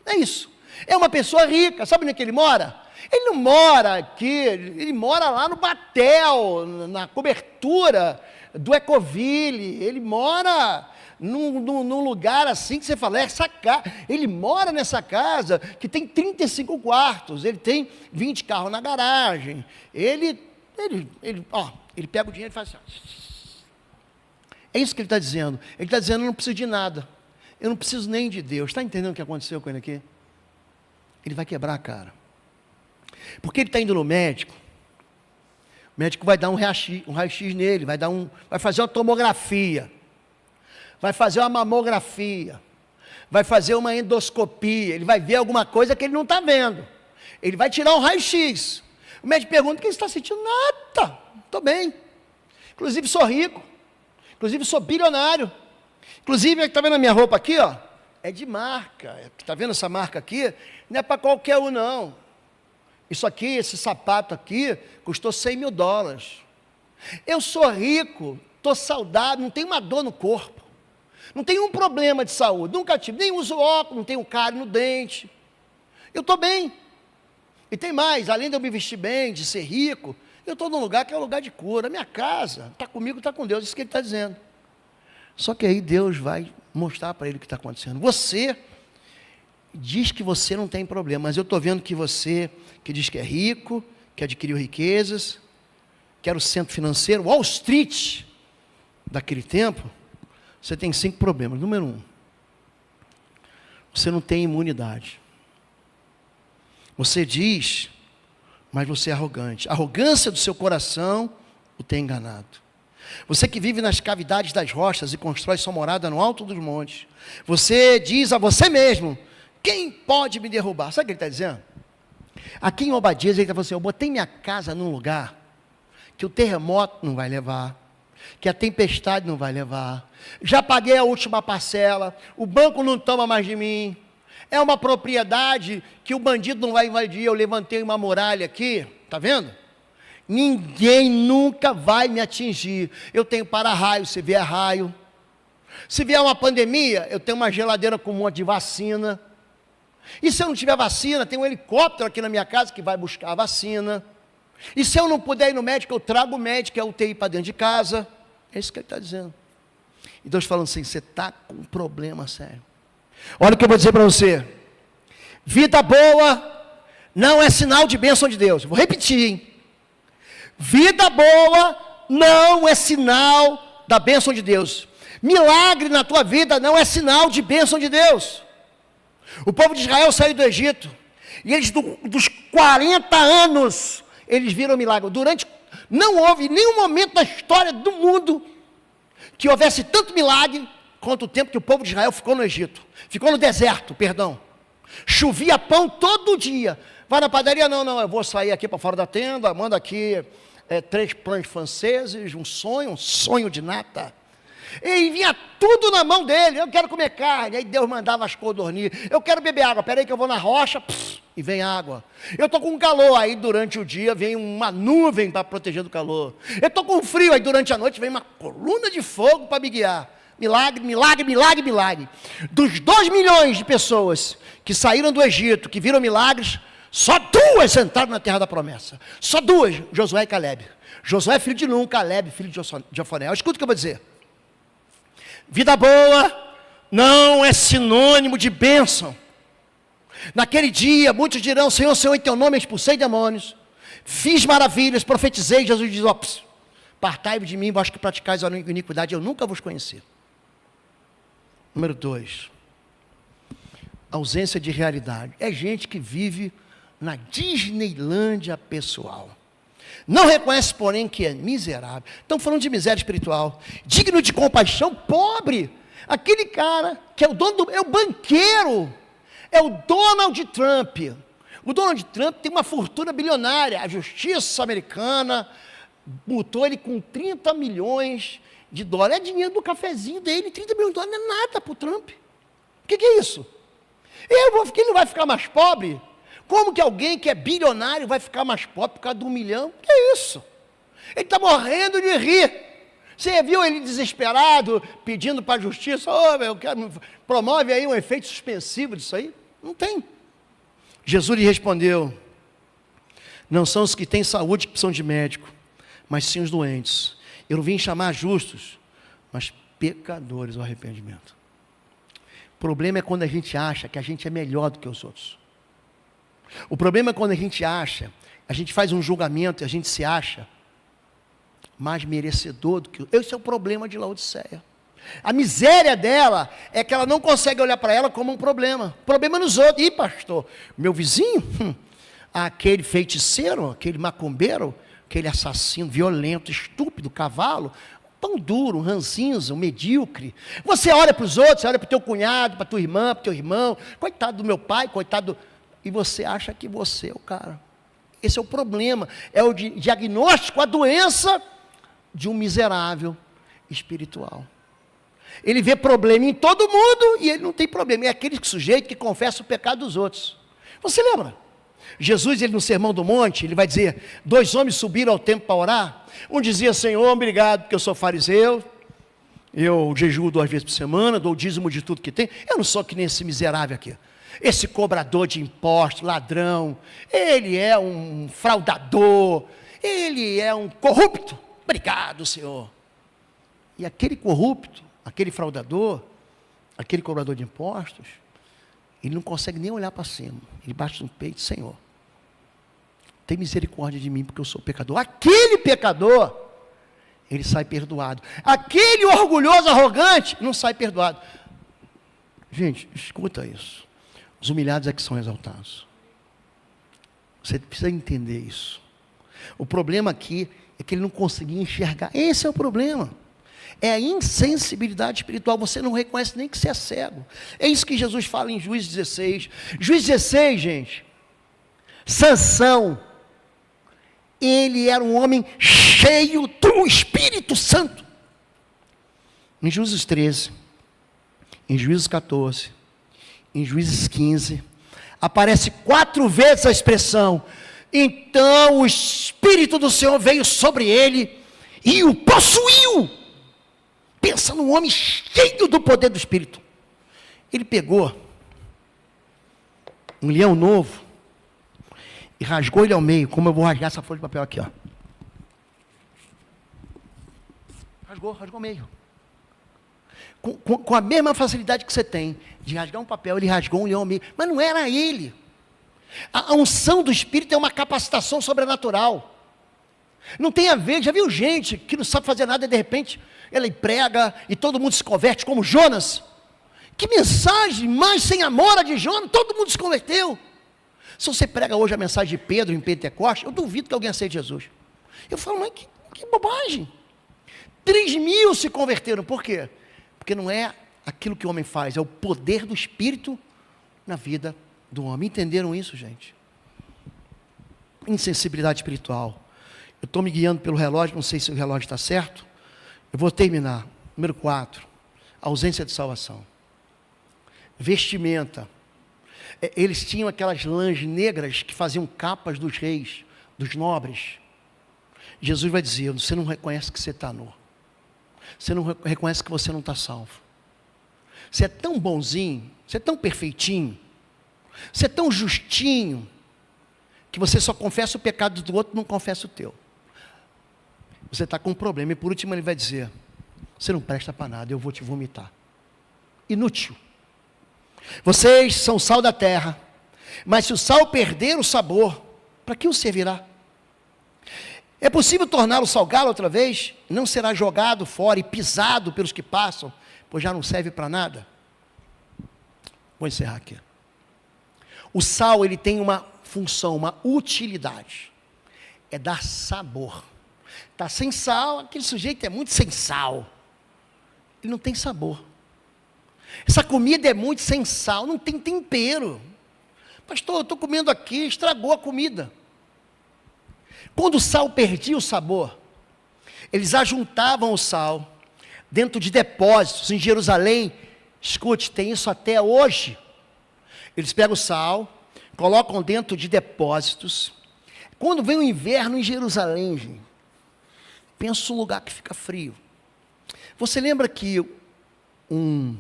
é isso, é uma pessoa rica, sabe onde é que ele mora? Ele não mora aqui, ele mora lá no Batel, na cobertura do Ecoville, ele mora num lugar assim que você fala, ele mora nessa casa que tem 35 quartos, ele tem 20 carros na garagem, ele pega o dinheiro e faz assim, é isso que ele está dizendo, eu não preciso de nada, eu não preciso nem de Deus, está entendendo o que aconteceu com ele aqui? Ele vai quebrar a cara, porque ele está indo no médico, o médico vai dar um raio-x nele, vai fazer uma tomografia, vai fazer uma mamografia, vai fazer uma endoscopia, ele vai ver alguma coisa que ele não está vendo, ele vai tirar um raio-x, o médico pergunta, o que você está sentindo? Nada, estou bem, inclusive sou rico, inclusive sou bilionário, inclusive, está vendo a minha roupa aqui, é de marca, está vendo essa marca aqui? Não é para qualquer um não, isso aqui, esse sapato aqui, custou $100 mil, eu sou rico, estou saudável, não tenho uma dor no corpo, não tenho um problema de saúde, nunca tive, nem uso óculos, não tenho cárie no dente, eu estou bem, e tem mais, além de eu me vestir bem, de ser rico, eu estou num lugar que é um lugar de cura, minha casa, está comigo, está com Deus, isso que ele está dizendo, só que aí Deus vai mostrar para ele o que está acontecendo, você diz que você não tem problema, mas eu estou vendo que você, que diz que é rico, que adquiriu riquezas, que era o centro financeiro, Wall Street, daquele tempo, você tem 5 problemas. Número 1, você não tem imunidade. Você diz mas você é arrogante. A arrogância do seu coração o tem enganado. Você que vive nas cavidades das rochas e constrói sua morada no alto dos montes. Você diz a você mesmo: quem pode me derrubar? Sabe o que ele está dizendo? Aqui em Obadias ele está falando assim: eu botei minha casa num lugar que o terremoto não vai levar, que a tempestade não vai levar. Já paguei a última parcela, o banco não toma mais de mim. É uma propriedade que o bandido não vai invadir. Eu levantei uma muralha aqui, está vendo? Ninguém nunca vai me atingir. Eu tenho para-raio, se vier raio. Se vier uma pandemia, eu tenho uma geladeira com um monte de vacina. E se eu não tiver vacina, tem um helicóptero aqui na minha casa que vai buscar a vacina. E se eu não puder ir no médico, eu trago o médico, é o UTI para dentro de casa. É isso que ele está dizendo. E Deus falando assim: você está com um problema sério. Olha o que eu vou dizer para você. Vida boa não é sinal de bênção de Deus. Vou repetir, hein? Vida boa não é sinal da bênção de Deus. Milagre na tua vida não é sinal de bênção de Deus. O povo de Israel saiu do Egito, e eles dos 40 anos, eles viram milagre. Não houve nenhum momento na história do mundo que houvesse tanto milagre quanto o tempo que o povo de Israel ficou no Egito. Ficou no deserto, perdão. Chovia pão todo dia. Vai na padaria? Não, eu vou sair aqui para fora da tenda, manda aqui 3 pães franceses, um sonho de nata. E vinha tudo na mão dele. Eu quero comer carne. Aí Deus mandava as codornizes. Eu quero beber água. Peraí que eu vou na rocha, e vem água. Eu estou com calor. Aí durante o dia vem uma nuvem para proteger do calor. Eu estou com frio. Aí durante a noite vem uma coluna de fogo para me guiar. Milagre, milagre, milagre, milagre. Dos 2 milhões de pessoas que saíram do Egito, que viram milagres, só 2 entraram na terra da promessa. Só 2, Josué e Caleb. Josué filho de Nun, Caleb filho de Jofoné. Escuta o que eu vou dizer. Vida boa não é sinônimo de bênção. Naquele dia, muitos dirão: Senhor, Senhor, em teu nome expulsei demônios, fiz maravilhas, profetizei. Jesus diz: partai-vos de mim, vós que praticais a iniquidade, eu nunca vos conheci. Número 2, ausência de realidade. É gente que vive na Disneylândia pessoal. Não reconhece, porém, que é miserável. Estão falando de miséria espiritual. Digno de compaixão, pobre. Aquele cara que é o dono é o banqueiro, é o Donald Trump. O Donald Trump tem uma fortuna bilionária. A justiça americana multou ele com 30 milhões de dólares. É dinheiro do cafezinho dele. 30 milhões de dólares não é nada para o Trump. O que é isso? Ele não vai ficar mais pobre? Como que alguém que é bilionário vai ficar mais pobre por causa de 1 milhão? Que é isso? Ele está morrendo de rir. Você viu ele desesperado, pedindo para a justiça: promove aí um efeito suspensivo disso aí? Não tem. Jesus lhe respondeu: não são os que têm saúde que precisam de médico, mas sim os doentes. Eu não vim chamar justos, mas pecadores ao arrependimento. O problema é quando a gente acha que a gente é melhor do que os outros. O problema é quando a gente faz um julgamento e a gente se acha mais merecedor do que... Esse é o problema de Laodiceia. A miséria dela é que ela não consegue olhar para ela como um problema. Problema nos outros. Ih, pastor, meu vizinho, aquele feiticeiro, aquele macumbeiro, aquele assassino violento, estúpido, cavalo, tão duro, um ranzinza, um medíocre. Você olha para os outros, você olha para o teu cunhado, para a tua irmã, para o teu irmão, coitado do meu pai, coitado do... E você acha que você é o cara. Esse é o problema, é o diagnóstico, a doença de um miserável espiritual. Ele vê problema em todo mundo e ele não tem problema. É aquele sujeito que confessa o pecado dos outros. Você lembra? Jesus, ele no Sermão do Monte, ele vai dizer: 2 homens subiram ao templo para orar. Um dizia: Senhor, obrigado porque eu sou fariseu, eu jejuo 2 vezes por semana, dou o dízimo de tudo que tem. Eu não sou que nem esse miserável aqui. Esse cobrador de impostos, ladrão, ele é um fraudador, ele é um corrupto. Obrigado, Senhor. E aquele corrupto, aquele fraudador, aquele cobrador de impostos, ele não consegue nem olhar para cima. Ele bate no peito: Senhor, tem misericórdia de mim porque eu sou pecador. Aquele pecador, ele sai perdoado. Aquele orgulhoso, arrogante, não sai perdoado. Gente, escuta isso. Os humilhados é que são exaltados. Você precisa entender isso. O problema aqui é que ele não conseguia enxergar. Esse é o problema. É a insensibilidade espiritual. Você não reconhece nem que você é cego. É isso que Jesus fala em Juízes 16. Juízes 16, gente. Sansão, ele era um homem cheio do Espírito Santo. Em Juízes 13, em Juízes 14, em Juízes 15, aparece 4 vezes a expressão: então o Espírito do Senhor veio sobre ele e o possuiu. Pensa num homem cheio do poder do Espírito. Ele pegou um leão novo e rasgou ele ao meio, como eu vou rasgar essa folha de papel aqui, ó. Rasgou ao meio. Com a mesma facilidade que você tem de rasgar um papel, ele rasgou um leão ao meio. Mas não era ele. A unção do Espírito é uma capacitação sobrenatural. Não tem a ver, já viu gente que não sabe fazer nada e de repente ela prega e todo mundo se converte, como Jonas. Que mensagem mais sem amor a de Jonas, todo mundo se converteu. Se você prega hoje a mensagem de Pedro em Pentecostes, eu duvido que alguém aceite Jesus. Eu falo, mas que bobagem. 3.000 se converteram, por quê? Porque não é aquilo que o homem faz, é o poder do Espírito na vida do homem. Entenderam isso, gente? Insensibilidade espiritual. Eu estou me guiando pelo relógio, não sei se o relógio está certo. Eu vou terminar. Número 4, ausência de salvação. Vestimenta. Eles tinham aquelas lãs negras que faziam capas dos reis, dos nobres. Jesus vai dizer: você não reconhece que você está nu. Você não reconhece que você não está salvo. Você é tão bonzinho, você é tão perfeitinho, você é tão justinho, que você só confessa o pecado do outro, não confessa o teu. Você está com um problema. E por último ele vai dizer: você não presta para nada, eu vou te vomitar. Inútil. Vocês são sal da terra, mas se o sal perder o sabor, para que o servirá? É possível torná-lo salgado outra vez? Não será jogado fora e pisado pelos que passam, pois já não serve para nada? Vou encerrar aqui. O sal, ele tem uma função, uma utilidade. É dar sabor. Está sem sal, aquele sujeito é muito sem sal. Ele não tem sabor. Essa comida é muito sem sal, não tem tempero. Pastor, eu estou comendo aqui, estragou a comida. Quando o sal perdia o sabor, eles ajuntavam o sal dentro de depósitos em Jerusalém. Escute, tem isso até hoje. Eles pegam o sal, colocam dentro de depósitos. Quando vem o inverno em Jerusalém, gente, pensa um lugar que fica frio. Você lembra que um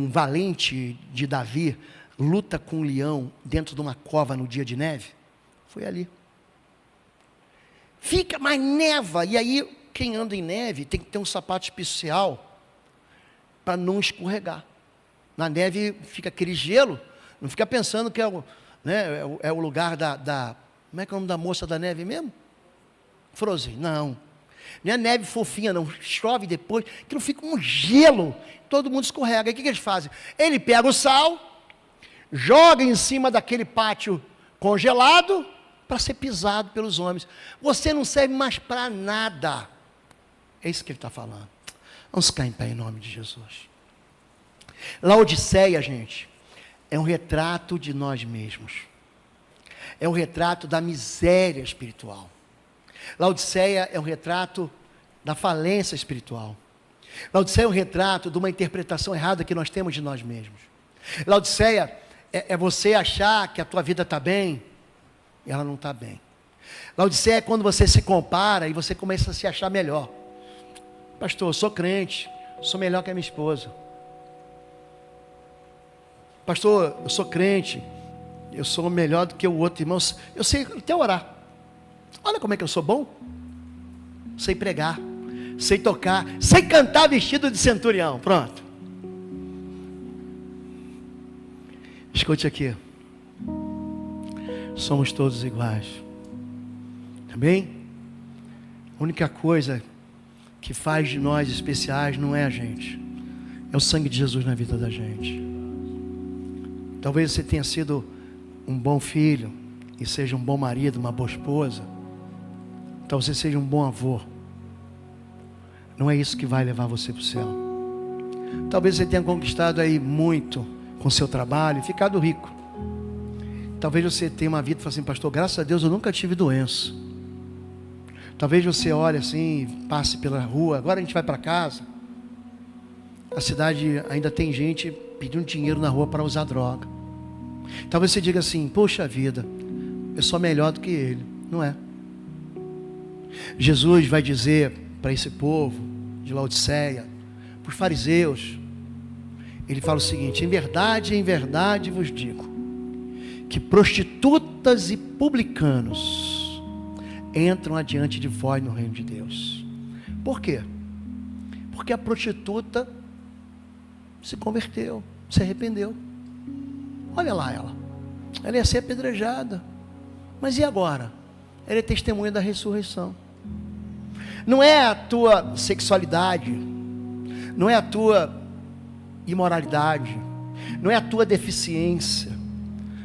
valente de Davi luta com um leão dentro de uma cova no dia de neve? Foi ali. Fica, mas neva, e aí quem anda em neve tem que ter um sapato especial para não escorregar. Na neve fica aquele gelo, não fica pensando que é o lugar como é que é o nome da moça da neve mesmo? Frozen, não. Não é neve fofinha não, chove depois, que não fica um gelo, todo mundo escorrega. Aí o que eles fazem? Ele pega o sal, joga em cima daquele pátio congelado, para ser pisado pelos homens. Você não serve mais para nada. É isso que ele está falando. Vamos ficar em pé em nome de Jesus. Laodiceia, gente, é um retrato de nós mesmos. É um retrato da miséria espiritual. Laodiceia é um retrato da falência espiritual. Laodiceia é um retrato de uma interpretação errada que nós temos de nós mesmos. Laodiceia é você achar que a tua vida está bem, e ela não está bem. Laodiceia é quando você se compara e você começa a se achar melhor. Pastor, eu sou crente, sou melhor que a minha esposa. Pastor, eu sou crente, eu sou melhor do que o outro irmão. Eu sei até orar. Olha como é que eu sou bom. Sei pregar, sei tocar, sei cantar vestido de centurião. Pronto. Escute aqui. Somos todos iguais. Amém? A única coisa que faz de nós especiais não é a gente. É o sangue de Jesus na vida da gente. Talvez você tenha sido um bom filho e seja um bom marido, uma boa esposa. Talvez você seja um bom avô. Não é isso que vai levar você para o céu. Talvez você tenha conquistado aí muito com o seu trabalho e ficado rico. Talvez você tenha uma vida e fale assim: pastor, graças a Deus eu nunca tive doença. Talvez você olhe assim, passe pela rua, agora a gente vai para casa. A cidade ainda tem gente pedindo dinheiro na rua para usar droga. Talvez você diga assim: poxa vida, eu sou melhor do que ele. Não é. Jesus vai dizer para esse povo de Laodiceia, para os fariseus, ele fala o seguinte: em verdade vos digo, que prostitutas e publicanos entram adiante de vós no reino de Deus. Por quê? Porque a prostituta se converteu, se arrependeu. Olha lá ela ia ser apedrejada, mas e agora? Ela é testemunha da ressurreição. Não é a tua sexualidade, não é a tua imoralidade, não é a tua deficiência,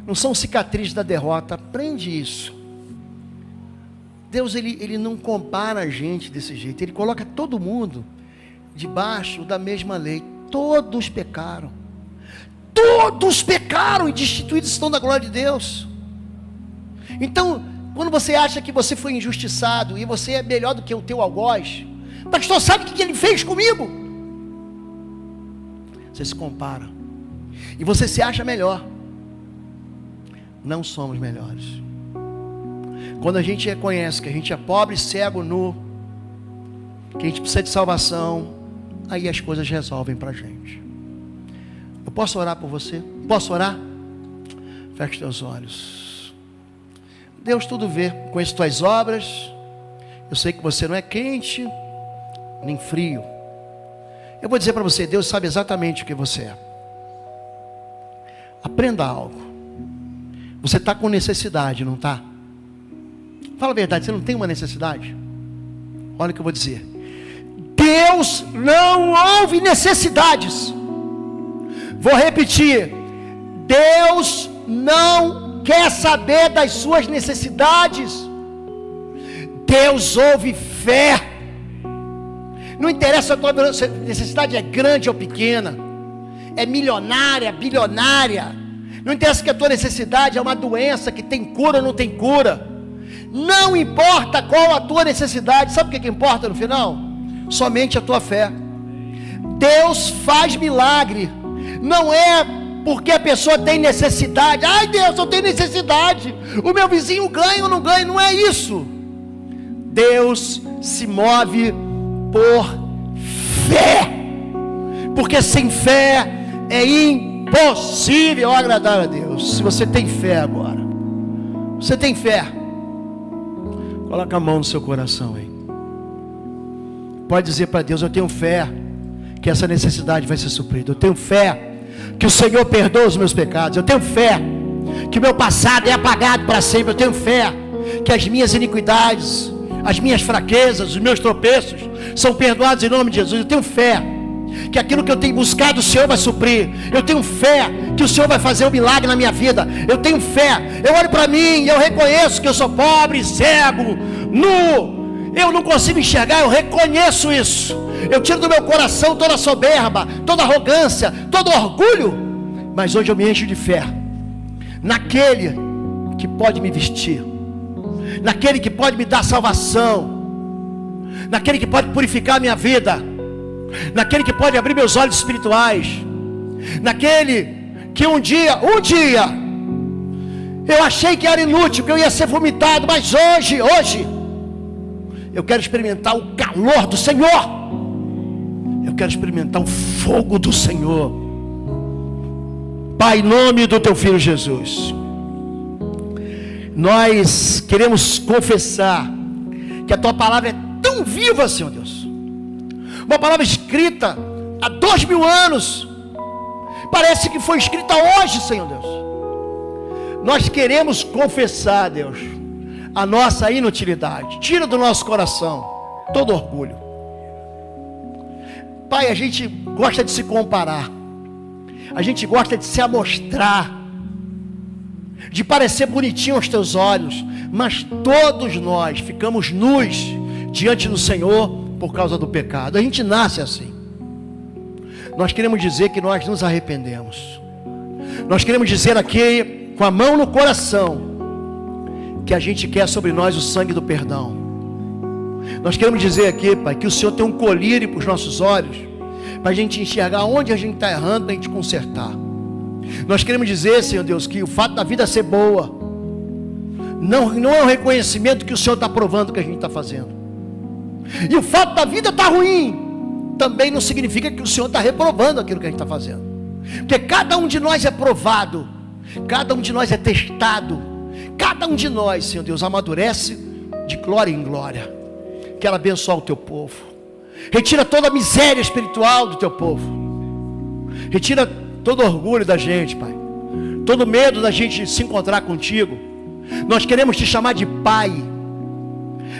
não são cicatrizes da derrota. Aprende isso. Deus ele não compara a gente desse jeito. Ele coloca todo mundo debaixo da mesma lei. Todos pecaram e destituídos estão da glória de Deus. Então, quando você acha que você foi injustiçado e você é melhor do que o teu algoz, pastor, sabe o que ele fez comigo? Você se compara e você se acha melhor. Não somos melhores. Quando a gente reconhece que a gente é pobre, cego, nu, que a gente precisa de salvação, aí as coisas resolvem para a gente. Eu posso orar por você? Posso orar? Feche teus olhos. Deus tudo vê, conheço tuas obras. Eu sei que você não é quente nem frio. Eu vou dizer para você: Deus sabe exatamente o que você é. Aprenda algo. Você está com necessidade, não está? Fala a verdade, você não tem uma necessidade? Olha o que eu vou dizer. Deus não ouve necessidades. Vou repetir. Deus não quer saber das suas necessidades. Deus ouve fé. Não interessa se a tua necessidade é grande ou pequena, é milionária, bilionária. Não interessa que a tua necessidade é uma doença que tem cura ou não tem cura. Não importa qual a tua necessidade. Sabe o que importa no final? Somente a tua fé. Deus faz milagre. Não é porque a pessoa tem necessidade. Ai Deus, eu tenho necessidade. O meu vizinho ganha ou não ganha. Não é isso. Deus se move por fé. Porque sem fé é impossível agradar a Deus. Se você tem fé agora, você tem fé, coloca a mão no seu coração aí. Pode dizer para Deus: eu tenho fé que essa necessidade vai ser suprida. Eu tenho fé que o Senhor perdoa os meus pecados. Eu tenho fé que o meu passado é apagado para sempre. Eu tenho fé que as minhas iniquidades, as minhas fraquezas, os meus tropeços são perdoados em nome de Jesus. Eu tenho fé que aquilo que eu tenho buscado o Senhor vai suprir. Eu tenho fé que o Senhor vai fazer um milagre na minha vida. Eu tenho fé. Eu olho para mim e eu reconheço que eu sou pobre, cego, nu. Eu não consigo enxergar, eu reconheço isso. Eu tiro do meu coração toda soberba, toda arrogância, todo orgulho. Mas hoje eu me encho de fé naquele que pode me vestir, naquele que pode me dar salvação, naquele que pode purificar a minha vida, naquele que pode abrir meus olhos espirituais, naquele que um dia eu achei que era inútil, que eu ia ser vomitado, mas hoje eu quero experimentar o calor do Senhor. Eu quero experimentar o fogo do Senhor. Pai, em nome do teu Filho Jesus, nós queremos confessar que a tua palavra é tão viva, Senhor Deus. Uma palavra escrita há 2000 anos. Parece que foi escrita hoje, Senhor Deus. Nós queremos confessar, Deus, a nossa inutilidade. Tira do nosso coração todo orgulho. Pai, a gente gosta de se comparar, a gente gosta de se amostrar, de parecer bonitinho aos teus olhos, mas todos nós ficamos nus diante do Senhor por causa do pecado. A gente nasce assim. Nós queremos dizer que nós nos arrependemos. Nós queremos dizer aqui, com a mão no coração, que a gente quer sobre nós o sangue do perdão. Nós queremos dizer aqui, Pai, que o Senhor tem um colírio para os nossos olhos, para a gente enxergar onde a gente está errando, para a gente consertar. Nós queremos dizer, Senhor Deus, que o fato da vida ser boa não é um reconhecimento que o Senhor está provando que a gente está fazendo. E o fato da vida estar ruim também não significa que o Senhor está reprovando aquilo que a gente está fazendo. Porque cada um de nós é provado, cada um de nós é testado, cada um de nós, Senhor Deus, amadurece de glória em glória. Quero abençoar o teu povo. Retira toda a miséria espiritual do teu povo. Retira todo orgulho da gente, Pai. Todo medo da gente se encontrar contigo. Nós queremos te chamar de Pai.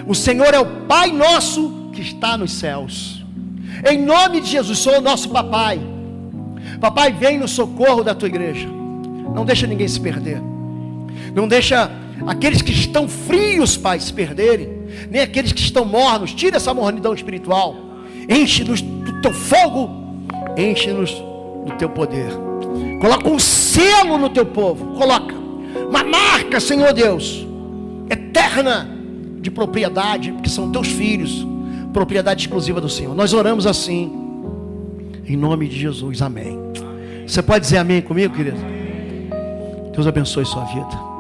O Senhor é o Pai nosso que está nos céus. Em nome de Jesus, sou o nosso papai. Papai, vem no socorro da tua igreja. Não deixa ninguém se perder. Não deixa aqueles que estão frios, Pai, se perderem. Nem aqueles que estão mornos. Tira essa mornidão espiritual. Enche-nos do teu fogo. Enche-nos do teu poder. Coloca um selo no teu povo. Coloca uma marca, Senhor Deus, eterna de propriedade, porque são teus filhos, propriedade exclusiva do Senhor. Nós oramos assim, em nome de Jesus, amém. Você pode dizer amém comigo, querido? Deus abençoe sua vida.